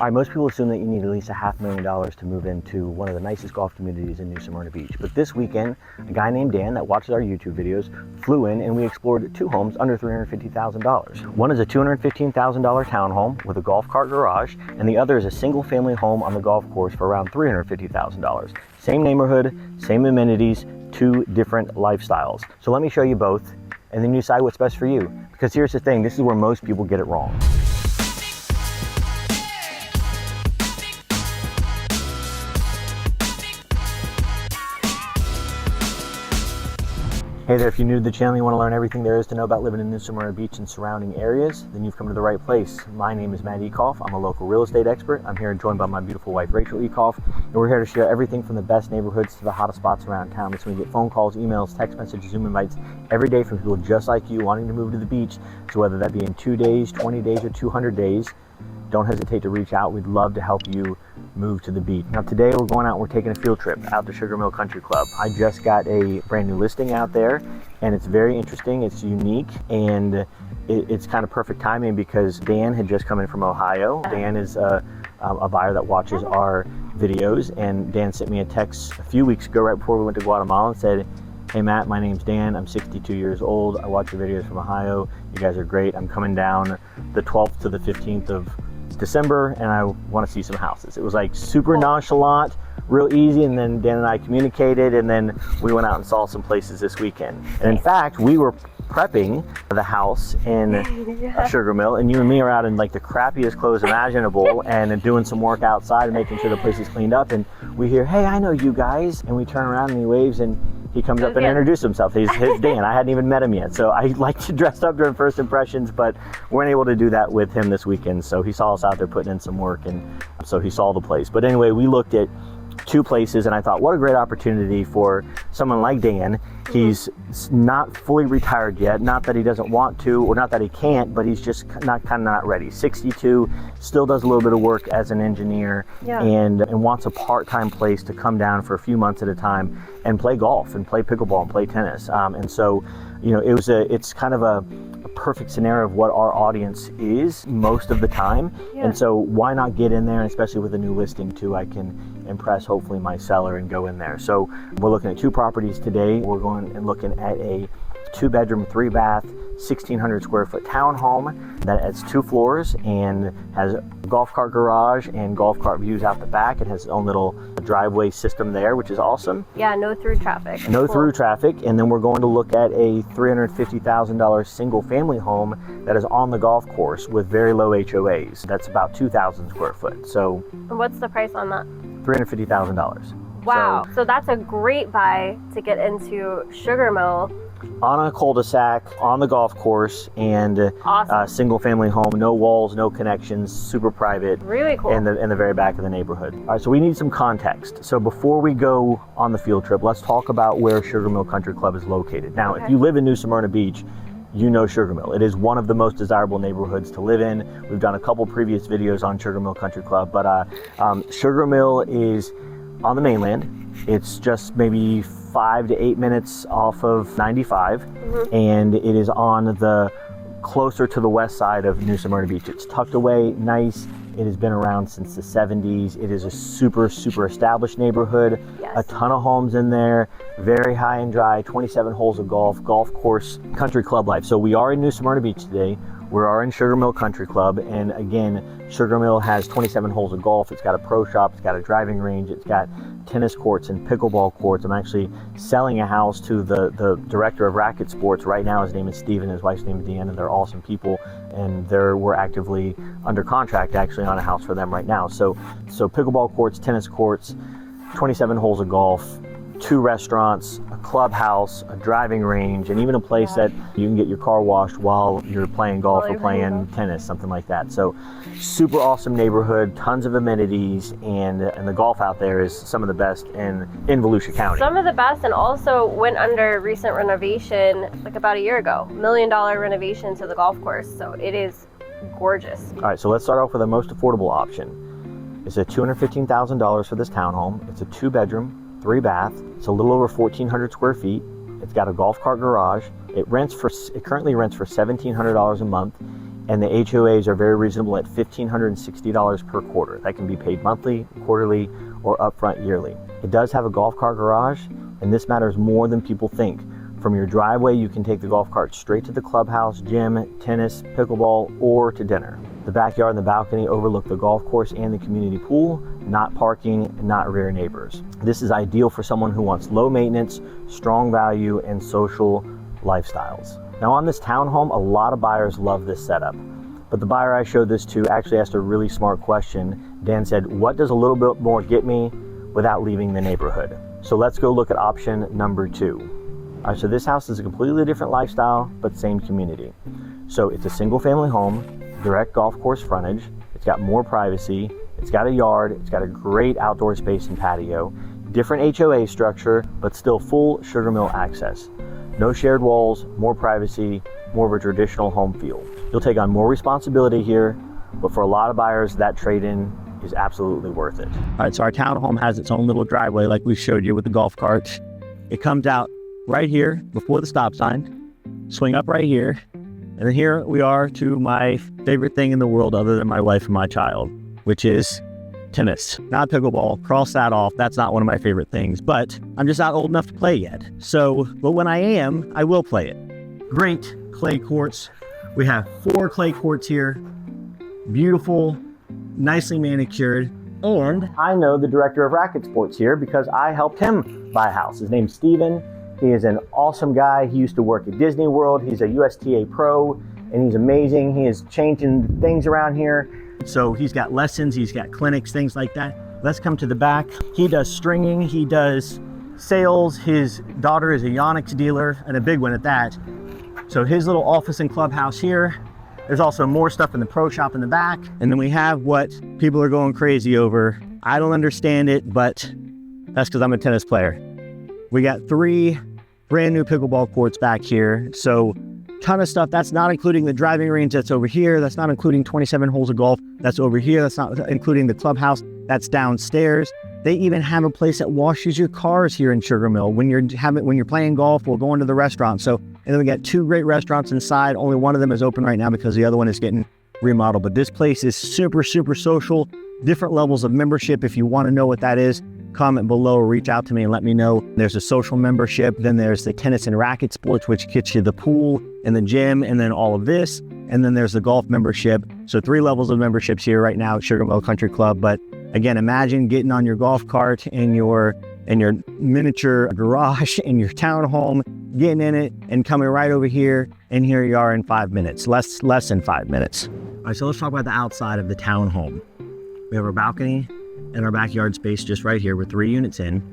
All right, most people assume that you need at least $500,000 to move into one of the nicest golf communities in New Smyrna Beach. But this weekend, a guy named Dan that watches our YouTube videos flew in and we explored two homes under $350,000. One is a $215,000 townhome with a golf cart garage, and the other is a single family home on the golf course for around $350,000. Same neighborhood, same amenities, two different lifestyles. So let me show you both and then you decide what's best for you. Because here's the thing, this is where most people get it wrong. Hey there, if you're new to the channel and you want to learn everything there is to know about living in New Smyrna Beach and surrounding areas, then you've come to the right place. My name is Matt Ecoff. I'm a local real estate expert. I'm here joined by my beautiful wife, Rachel Ecoff, and we're here to share everything from the best neighborhoods to the hottest spots around town. That's when we get phone calls, emails, text messages, Zoom invites every day from people just like you wanting to move to the beach. So whether that be in 2 days, 20 days, or 200 days, don't hesitate to reach out. We'd love to help you move to the beach. Now today we're going out, we're taking a field trip out to Sugar Mill Country Club. I just got a brand new listing out there and it's very interesting, it's unique, and it's kind of perfect timing because Dan had just come in from Ohio. Dan is a buyer that watches our videos, and Dan sent me a text a few weeks ago right before we went to Guatemala and said, "Hey Matt, my name's Dan, I'm 62 years old, I watch your videos from Ohio, you guys are great, I'm coming down the 12th to the 15th of December and I want to see some houses." It was like super nonchalant, real easy, and then Dan and I communicated and then we went out and saw some places this weekend. And in fact, we were prepping the house in Sugar Mill, and you and me are out in like the crappiest clothes imaginable and doing some work outside and making sure the place is cleaned up, and we hear, "Hey, I know you guys," and we turn around and he waves and he comes up and introduced himself. He's Dan. I hadn't even met him yet. So I like to dress up during first impressions, but we weren't able to do that with him this weekend. So he saw us out there putting in some work, and so he saw the place. But anyway, we looked at two places and I thought, what a great opportunity for someone like Dan. He's not fully retired yet, not that he doesn't want to or not that he can't, but he's just not ready. 62, still does a little bit of work as an engineer, and wants a part-time place to come down for a few months at a time and play golf and play pickleball and play tennis. And so, you know, it's kind of a perfect scenario of what our audience is most of the time. And so why not get in there, and especially with a new listing too, I can impress hopefully my seller and go in there. So we're looking at two properties today. We're going and looking at a 2-bedroom, 3-bath, 1,600 square foot townhome that has 2 floors and has a golf cart garage and golf cart views out the back. It has its own little driveway system there, which is awesome. Yeah, no through traffic. No through traffic. And then we're going to look at a $350,000 single family home that is on the golf course with very low HOAs. That's about 2,000 square foot. So and what's the price on that? $350,000. Wow. So that's a great buy to get into Sugar Mill. On a cul-de-sac, on the golf course, and awesome. Single family home, no walls, no connections, super private. Really cool. In the very back of the neighborhood. All right, so we need some context. So before we go on the field trip, let's talk about where Sugar Mill Country Club is located. Now, if you live in New Smyrna Beach, you know Sugar Mill. It is one of the most desirable neighborhoods to live in. We've done a couple previous videos on Sugar Mill Country Club, but Sugar Mill is on the mainland. It's just maybe 5 to 8 minutes off of 95, and it is on the closer to the west side of New Smyrna Beach. It's tucked away, nice. It has been around since the 70s. It is a super established neighborhood. A ton of homes in there, very high and dry, 27 holes of golf course, country club life. So we are in New Smyrna Beach today. We are in Sugar Mill Country Club, and again, Sugar Mill has 27 holes of golf. It's got a pro shop, it's got a driving range, it's got tennis courts and pickleball courts. I'm actually selling a house to the director of racket sports right now. His name is Steven, his wife's name is Deanna. They're awesome people, and we're actively under contract actually on a house for them right now. So pickleball courts, tennis courts, 27 holes of golf, 2 restaurants, a clubhouse, a driving range, and even a place that you can get your car washed while you're playing golf or playing tennis, something like that. So super awesome neighborhood, tons of amenities, and the golf out there is some of the best in Volusia County. Some of the best, and also went under recent renovation like about a year ago. $1 million renovation to the golf course, so it is gorgeous. All right, so let's start off with the most affordable option. It's a $215,000 for this townhome. It's a 2-bedroom, 3-bath. It's a little over 1,400 square feet. It's got a golf cart garage. It currently rents for $1,700 a month, and the HOAs are very reasonable at $1,560 per quarter. That can be paid monthly, quarterly, or upfront yearly. It does have a golf cart garage, and this matters more than people think. From your driveway, you can take the golf cart straight to the clubhouse, gym, tennis, pickleball, or to dinner. The backyard and the balcony overlook the golf course and the community pool, not parking, not rear neighbors. This is ideal for someone who wants low maintenance, strong value, and social lifestyles. Now on this townhome, a lot of buyers love this setup, but the buyer I showed this to actually asked a really smart question. Dan said, what does a little bit more get me without leaving the neighborhood? So let's go look at option number 2. All right, so this house is a completely different lifestyle, but same community. So it's a single family home, direct golf course frontage. It's got more privacy. It's got a yard. It's got a great outdoor space and patio. Different HOA structure, but still full sugar mill access. No shared walls, more privacy, more of a traditional home feel. You'll take on more responsibility here, but for a lot of buyers, that trade-in is absolutely worth it. All right, so our townhome has its own little driveway like we showed you with the golf cart. It comes out right here before the stop sign, swing up right here, and then here we are to my favorite thing in the world other than my wife and my child, which is tennis. Not pickleball, cross that off. That's not one of my favorite things, but I'm just not old enough to play yet. So, but when I am, I will play it. Great clay courts. We have 4 clay courts here. Beautiful, nicely manicured. And I know the director of racket sports here because I helped him buy a house. His name's Steven. He is an awesome guy. He used to work at Disney World. He's a USTA pro, and he's amazing. He is changing things around here. So he's got lessons, he's got clinics, things like that. Let's come to the back. He does stringing, he does sales. His daughter is a Yonex dealer, and a big one at that. So his little office and clubhouse here. There's also more stuff in the pro shop in the back. And then we have what people are going crazy over. I don't understand it, but that's because I'm a tennis player. We got 3 brand new pickleball courts back here. So ton of stuff. That's not including the driving range that's over here. That's not including 27 holes of golf. That's over here. That's not including the clubhouse. That's downstairs. They even have a place that washes your cars here in Sugar Mill when you're playing golf or going to the restaurant. So, and then we got 2 great restaurants inside. Only one of them is open right now because the other one is getting remodeled. But this place is super, super social. Different levels of membership. If you want to know what that is, comment below or reach out to me and let me know. There's a social membership. Then there's the tennis and racket sports, which gets you the pool and the gym and then all of this. And then there's the golf membership. So 3 levels of memberships here right now at Sugar Mill Country Club. But again, imagine getting on your golf cart in your miniature garage in your townhome, getting in it and coming right over here. And here you are in 5 minutes, less than 5 minutes. All right, so let's talk about the outside of the townhome. We have our balcony and our backyard space just right here. We're 3 units in.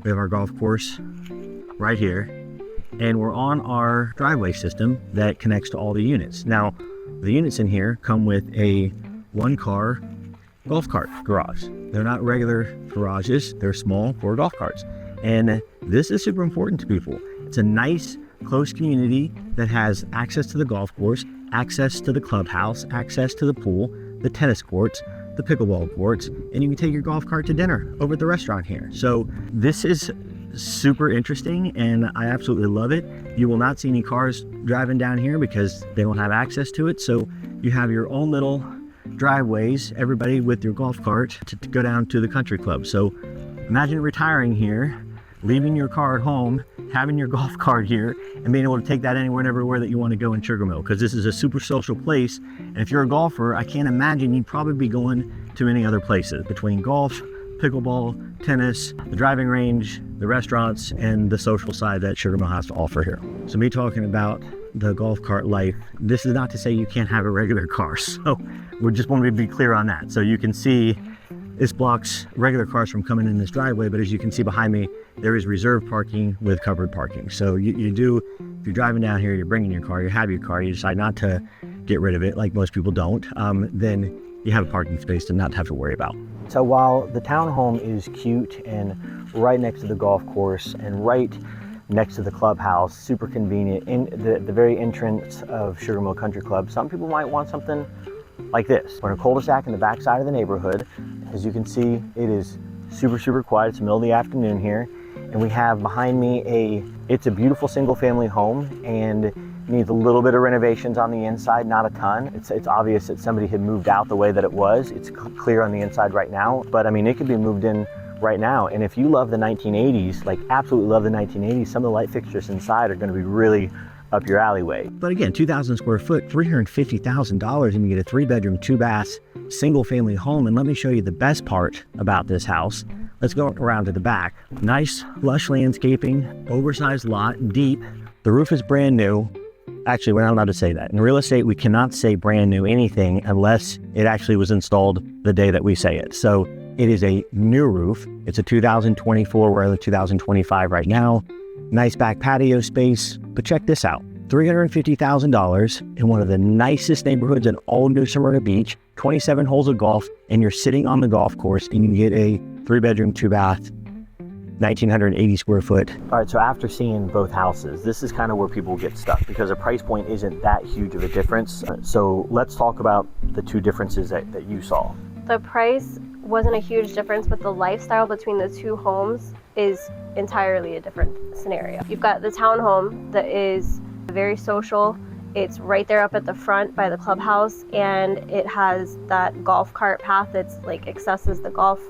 We have our golf course right here. And we're on our driveway system that connects to all the units. Now, the units in here come with a 1-car golf cart garage. They're not regular garages. They're small for golf carts. And this is super important to people. It's a nice, close community that has access to the golf course, access to the clubhouse, access to the pool, the tennis courts, the pickleball courts, and you can take your golf cart to dinner over at the restaurant here. So this is super interesting and I absolutely love it. You will not see any cars driving down here because they don't have access to it. So you have your own little driveways, everybody with your golf cart to go down to the country club. So imagine retiring here, leaving your car at home, having your golf cart here, and being able to take that anywhere and everywhere that you want to go in Sugar Mill, because this is a super social place. And if you're a golfer, I can't imagine you'd probably be going to many other places between golf, pickleball, tennis, the driving range, the restaurants, and the social side that Sugar Mill has to offer here. So me talking about the golf cart life, this is not to say you can't have a regular car. So we just want to be clear on that. So you can see this blocks regular cars from coming in this driveway, but as you can see behind me, there is reserved parking with covered parking. So if you're driving down here, you're bringing your car, you have your car, you decide not to get rid of it like most people don't, then you have a parking space to not have to worry about. So while the townhome is cute and right next to the golf course and right next to the clubhouse, super convenient, in the very entrance of Sugar Mill Country Club, some people might want something like this. We're in a cul-de-sac in the back side of the neighborhood. As you can see, it is super, super quiet. It's the middle of the afternoon here. And we have behind me it's a beautiful single family home. And Needs a little bit of renovations on the inside, not a ton. It's obvious that somebody had moved out the way that it was. It's clear on the inside right now, but I mean, it could be moved in right now. And if you love the 1980s, like absolutely love the 1980s, some of the light fixtures inside are going to be really up your alleyway. But again, 2,000 square foot, $350,000, and you get a 3-bedroom, 2-bath, single family home. And let me show you the best part about this house. Let's go around to the back. Nice lush landscaping, oversized lot, deep. The roof is brand new. Actually, we're not allowed to say that. In real estate, we cannot say brand new anything unless it actually was installed the day that we say it. So it is a new roof. It's a 2024, we're in 2025 right now. Nice back patio space, but check this out. $350,000 in one of the nicest neighborhoods in all New Smyrna Beach, 27 holes of golf, and you're sitting on the golf course and you get a 3-bedroom, 2-bath, 1,980 square foot. All right, so after seeing both houses, this is kind of where people get stuck because the price point isn't that huge of a difference. So let's talk about the two differences that you saw. The price wasn't a huge difference, but the lifestyle between the two homes is entirely a different scenario. You've got the townhome that is very social. It's right there up at the front by the clubhouse, and it has that golf cart path that's like accesses the golf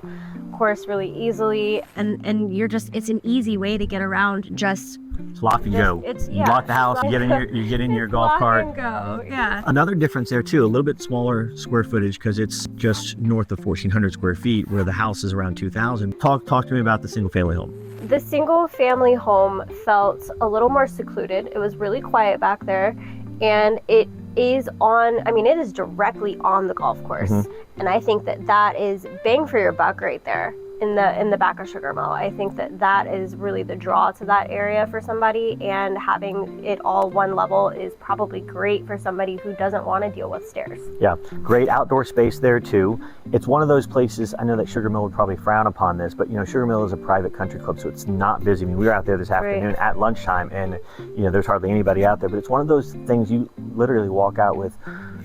course really easily, and you're just, it's an easy way to get around. Just it's lock and go. You lock the house, you get in your golf cart. Lock and go. Yeah. Another difference there too, a little bit smaller square footage because it's just north of 1,400 square feet, where the house is around 2,000. Talk to me about the single family home. The single family home felt a little more secluded. It was really quiet back there, and it is on, I mean, it is directly on the golf course. And I think that that is bang for your buck right there in the back of Sugar Mill. I think that that is really the draw to that area for somebody, and having it all one level is probably great for somebody who doesn't want to deal with stairs. Yeah, great outdoor space there too. It's one of those places, I know that Sugar Mill would probably frown upon this, but you know, Sugar Mill is a private country club, so it's not busy. I mean, we were out there this afternoon at lunchtime, and you know, there's hardly anybody out there, but it's one of those things you literally walk out with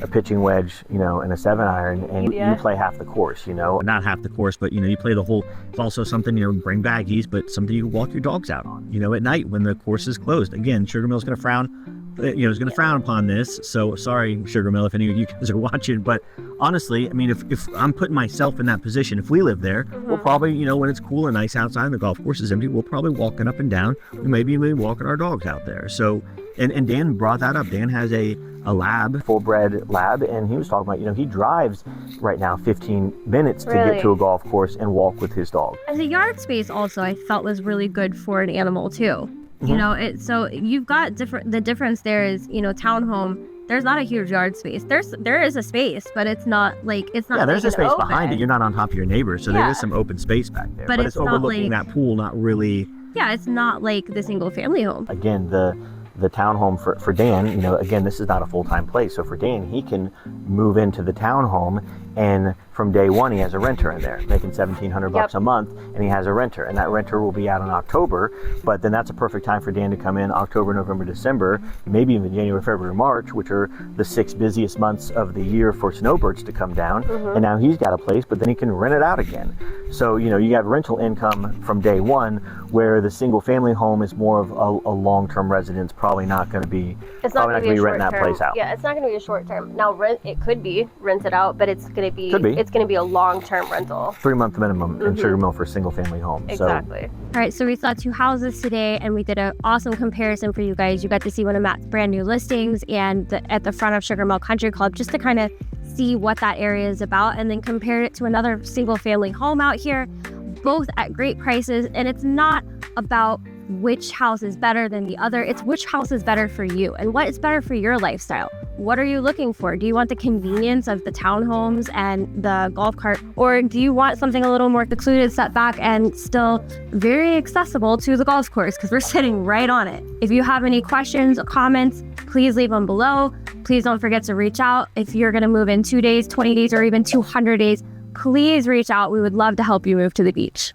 a pitching wedge, you know, and a 7-iron, and you play half the course, you know. Not half the course, but you know, you play the whole. It's also something, you know, bring baggies, but something you can walk your dogs out on, you know, at night when the course is closed. Again, Sugar Mill's going to frown, you know, is going to frown upon this. So sorry, Sugar Mill, if any of you guys are watching, but honestly, I mean, if I'm putting myself in that position, if we live there, we'll probably, you know, when it's cool and nice outside and the golf course is empty, we'll probably walking up and down. We maybe walking our dogs out there. So, and Dan brought that up. Dan has a lab, full bred lab, and he was talking about, you know, he drives right now 15 minutes to get to a golf course and walk with his dog. And the yard space also I felt was really good for an animal too. You know, so you've got the difference there is, you know, townhome, there's not a huge yard space. There is a space, but it's not like, it's not. Yeah, there's a space open behind it. You're not on top of your neighbor, so there is some open space back there. But it's overlooking that pool, not really. Yeah, it's not like the single family home. Again, the townhome for Dan, you know, again, this is not a full-time place. So for Dan, he can move into the townhome, and from day one, he has a renter in there making $1,700 a month, and he has a renter, and that renter will be out in October. But then that's a perfect time for Dan to come in October, November, December, maybe even January, February, March, which are the 6 busiest months of the year for snowbirds to come down. And now he's got a place, but then he can rent it out again. So, you know, you have rental income from day one, where the single family home is more of a long-term residence, probably not going to be, renting that place out. Yeah, it's not going to be a short term. Now, it could be rented out, but it's going to be a long-term rental. 3-month minimum in Sugar Mill for single family home. Exactly. All right, so we saw 2 houses today, and we did an awesome comparison for you guys. You got to see one of Matt's brand new listings and at the front of Sugar Mill Country Club, just to kind of see what that area is about, and then compare it to another single family home out here, both at great prices. And it's not about which house is better than the other. It's which house is better for you and what is better for your lifestyle. What are you looking for? Do you want the convenience of the townhomes and the golf cart, or do you want something a little more secluded, set back, and still very accessible to the golf course, because we're sitting right on it? If you have any questions or comments, please leave them below. Please don't forget to reach out. If you're going to move in 2 days, 20 days, or even 200 days, please reach out. We would love to help you move to the beach.